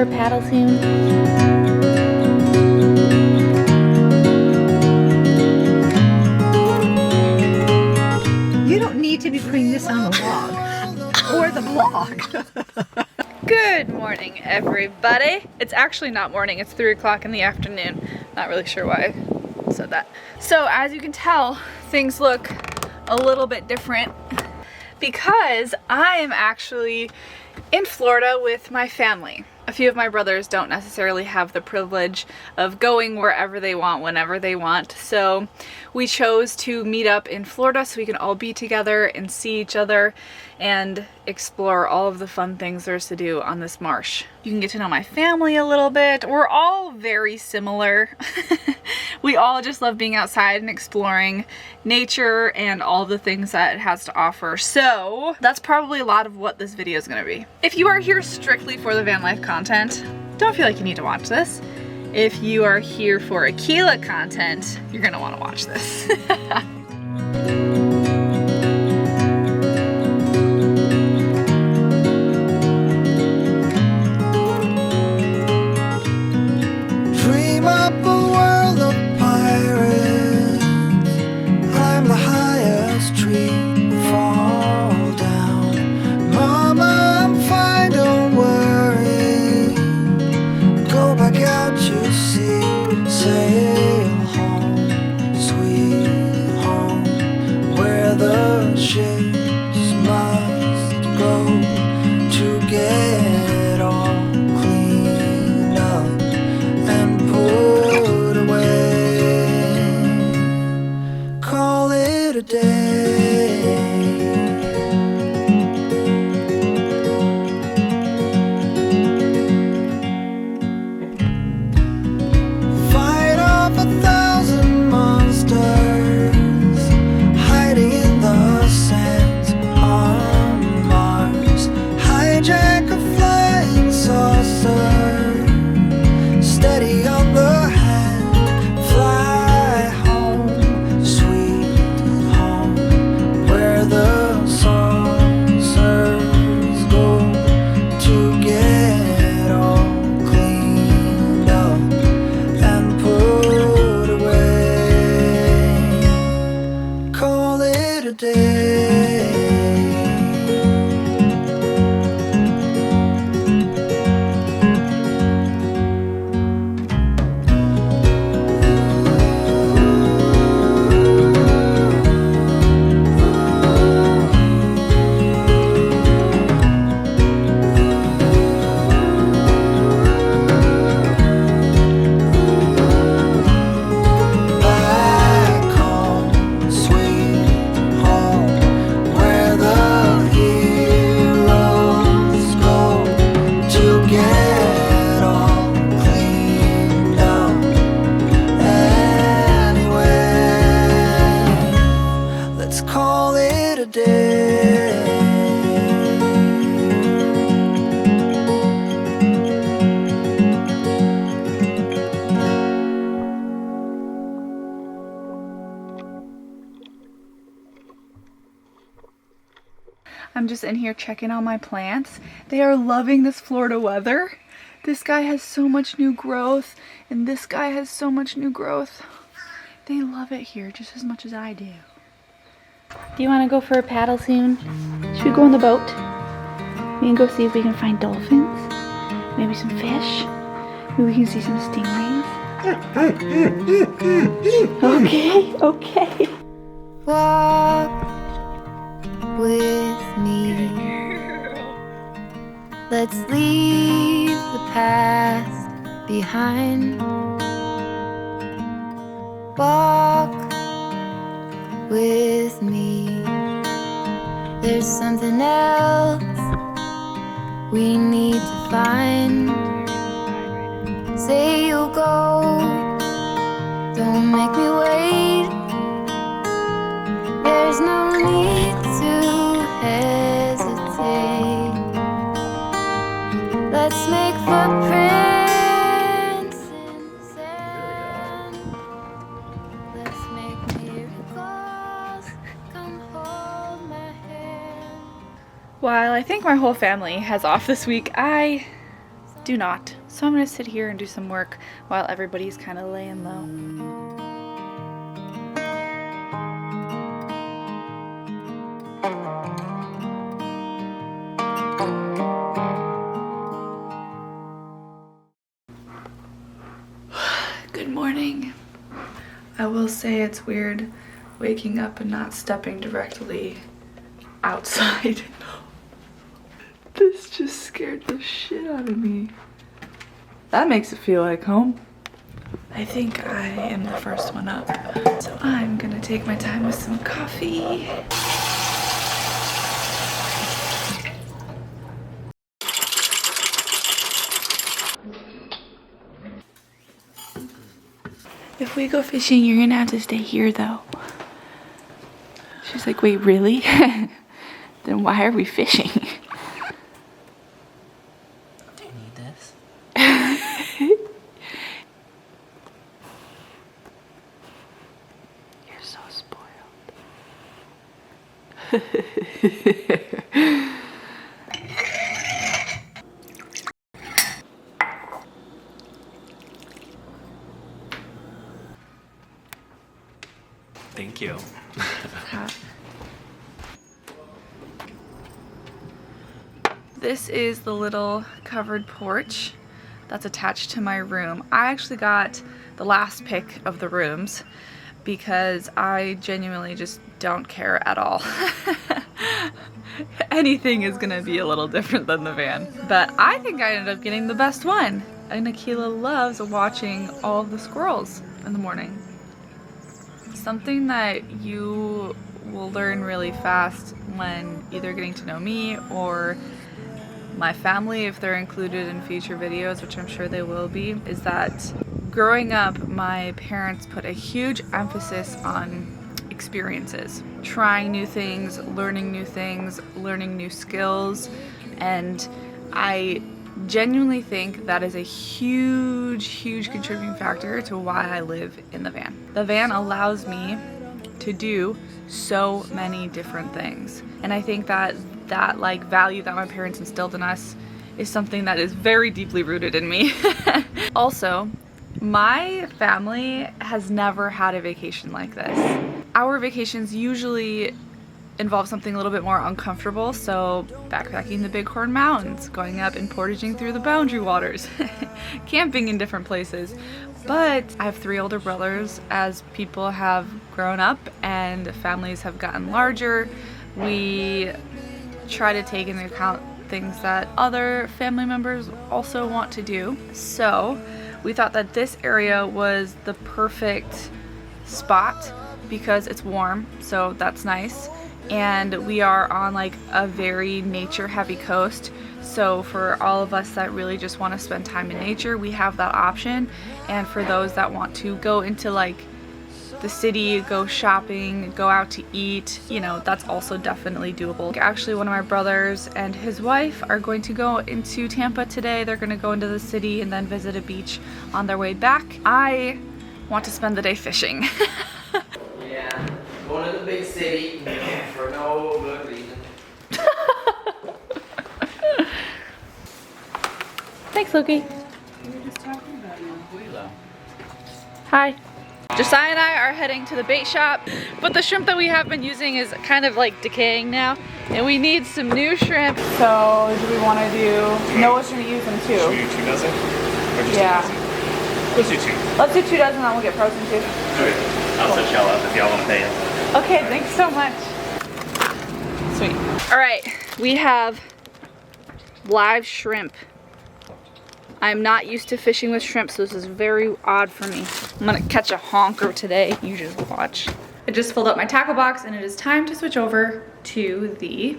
a paddle soon? You don't need to be putting this on the vlog or the blog. Good morning, everybody. It's actually not morning, it's 3 o'clock in the afternoon. Not really sure why I said that. So as you can tell, things look a little bit different because I am actually in Florida with my family. A few of my brothers don't necessarily have the privilege of going wherever they want, whenever they want. So we chose to meet up in Florida so we can all be together and see each other and explore all of the fun things there's to do on this marsh. You can get to know my family a little bit. We're all very similar. We all just love being outside and exploring nature and all the things that it has to offer. So that's probably a lot of what this video is gonna be. If you are here strictly for the van life content, don't feel like you need to watch this. If you are here for Akela content, you're gonna wanna watch this. Dream up a world of pirates, climb the highest tree, fall down. Mama, I'm fine, don't worry. Go back out to sea, sail home, sweet home, where the ships must go to get all cleaned up and put away. Call it a day. Fight off 1,000 monsters hiding in the sands on Mars. Hijack a flying saucer, steady on the hand, fly home, sweet home, where the saucers go to get all cleaned up and put away. Call it a day. Back home, sweet home, where the heroes go to get all cleaned up. Anyway, let's call it a day. I'm just in here checking on my plants. They are loving this Florida weather. This guy has so much new growth, and this guy has so much new growth. They love it here just as much as I do. Do you want to go for a paddle soon? Should we go on the boat? We can go see if we can find dolphins. Maybe some fish. Maybe we can see some stingrays. Okay, okay. Walk with me. Let's leave the past behind. Walk with me. There's something else we need to find. Say you'll go, don't make me wait. There's no need to hesitate. Let's make footprints in sand. Let's make miracles. Come hold my hand. While I think my whole family has off this week, I do not. So I'm gonna sit here and do some work while everybody's kind of laying low. Good morning. I will say it's weird waking up and not stepping directly outside. This just scared the shit out of me. That makes it feel like home. I think I am the first one up. So I'm gonna take my time with some coffee. If we go fishing, you're gonna have to stay here though. She's like, wait, really? Then why are we fishing? Do you need this? You're so spoiled. Thank you. This is the little covered porch that's attached to my room. I actually got the last pick of the rooms because I genuinely just don't care at all. Anything is gonna be a little different than the van. But I think I ended up getting the best one. And Akela loves watching all of the squirrels in the morning. Something that you will learn really fast when either getting to know me or my family, if they're included in future videos, which I'm sure they will be, is that growing up, my parents put a huge emphasis on experiences. Trying new things, learning new skills, and I genuinely think that is a huge contributing factor to why I live in the van. The van allows me to do so many different things, and I think that like value that my parents instilled in us is something that is very deeply rooted in me. Also, my family has never had a vacation like this. Our vacations usually involve something a little bit more uncomfortable, so backpacking the Bighorn Mountains, going up and portaging through the Boundary Waters, camping in different places. But I have 3 older brothers. As people have grown up and families have gotten larger, we try to take into account things that other family members also want to do. So we thought that this area was the perfect spot because it's warm, so that's nice. And we are on like a very nature heavy coast, so for all of us that really just want to spend time in nature, we have that option. And for those that want to go into like the city, go shopping, go out to eat, you know, that's also definitely doable. Actually, one of my brothers and his wife are going to go into Tampa today. They're going to go into the city and then visit a beach on their way back. I want to spend the day fishing. Yeah, going to the big city for no good reason. Thanks, Loki. Hi. Josiah and I are heading to the bait shop, but the shrimp that we have been using is kind of like decaying now, and we need some new shrimp. So do we want to do, Noah's going to use them too. Should we do 2 dozen? Or just Yeah. 2 dozen? Let's do 2. Let's do 2 dozen, then we'll get frozen too. Okay. I'll set y'all up if y'all want to pay us. Okay, thanks so much. Sweet. All right, we have live shrimp. I'm not used to fishing with shrimp, so this is very odd for me. I'm gonna catch a honker today. You just watch. I just filled up my tackle box and it is time to switch over to the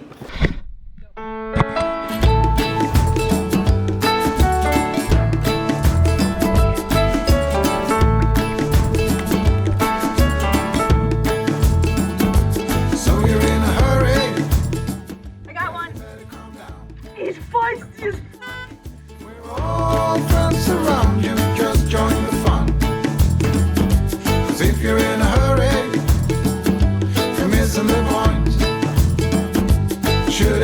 Should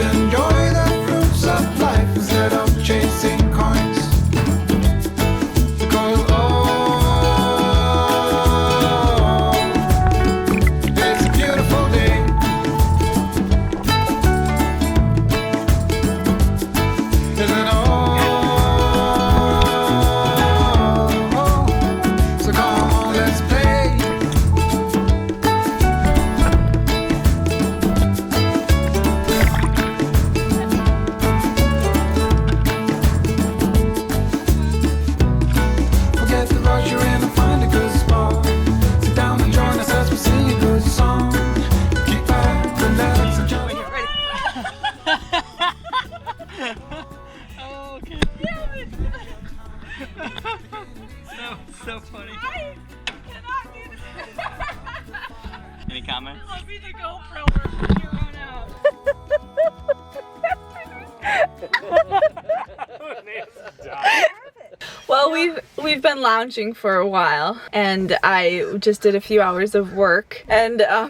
been lounging for a while, and I just did a few hours of work, and I'll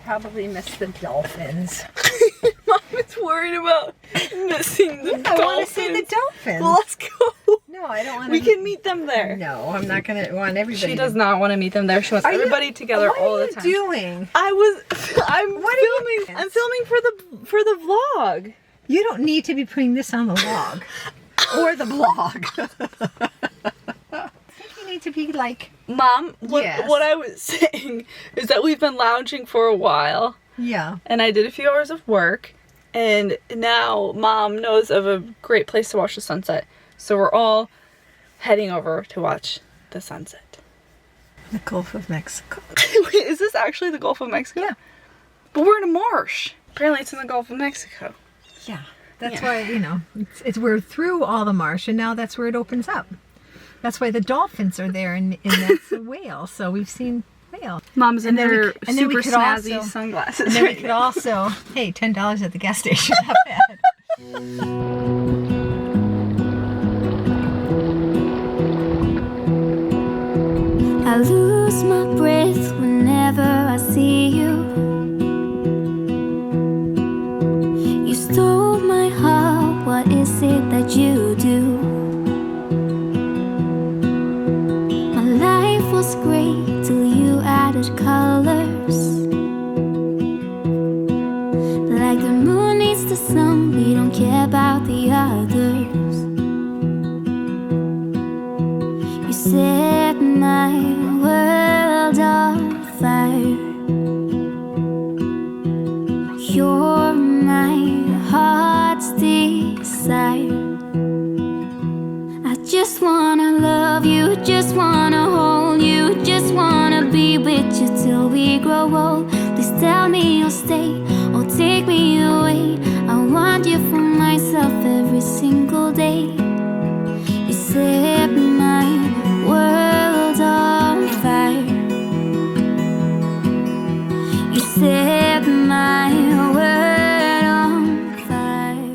probably miss the dolphins. Mom is worried about missing the dolphins. I want to see the dolphins. Well, let's go. No, I don't want to. We can meet them there. No, I'm not gonna want everybody. She does not want to meet them there. She wants everybody together all the time. What are you doing? I'm What are you filming. doing? I'm filming for the vlog. You don't need to be putting this on the vlog or the blog. I think you need to be like, Mom, what Yes. I was saying is that we've been lounging for a while, yeah. and I did a few hours of work, and now Mom knows of a great place to watch the sunset. So we're all heading over to watch the sunset. The Gulf of Mexico. Wait, is this actually the Gulf of Mexico? Yeah. But we're in a marsh. Apparently it's in the Gulf of Mexico. Yeah. That's why, you know, we're through all the marsh, and now that's where it opens up. That's why the dolphins are there, and that's a whale. So we've seen whale. Mom's in her and then we super could snazzy also- sunglasses. And then we right could now. also, hey, $10 at the gas station. Not bad. I lose my breath whenever I see you. You stole my heart, what is it that you do? My life was great till you added colors. Like the moon needs the sun, we don't care about the others. You set my world on fire. You're my heart's desire. I just wanna love you, just wanna hold you, just wanna be with you till we grow old. Please tell me you'll stay or take me away. I want you for myself every single day. You set my world on fire. You set my world on fire.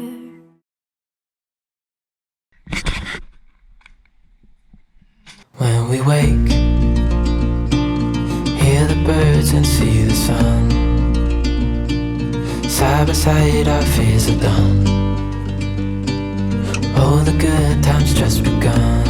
When we wake, hear the birds and see the sun. Side by side our fears are done. Oh, the good times just begun.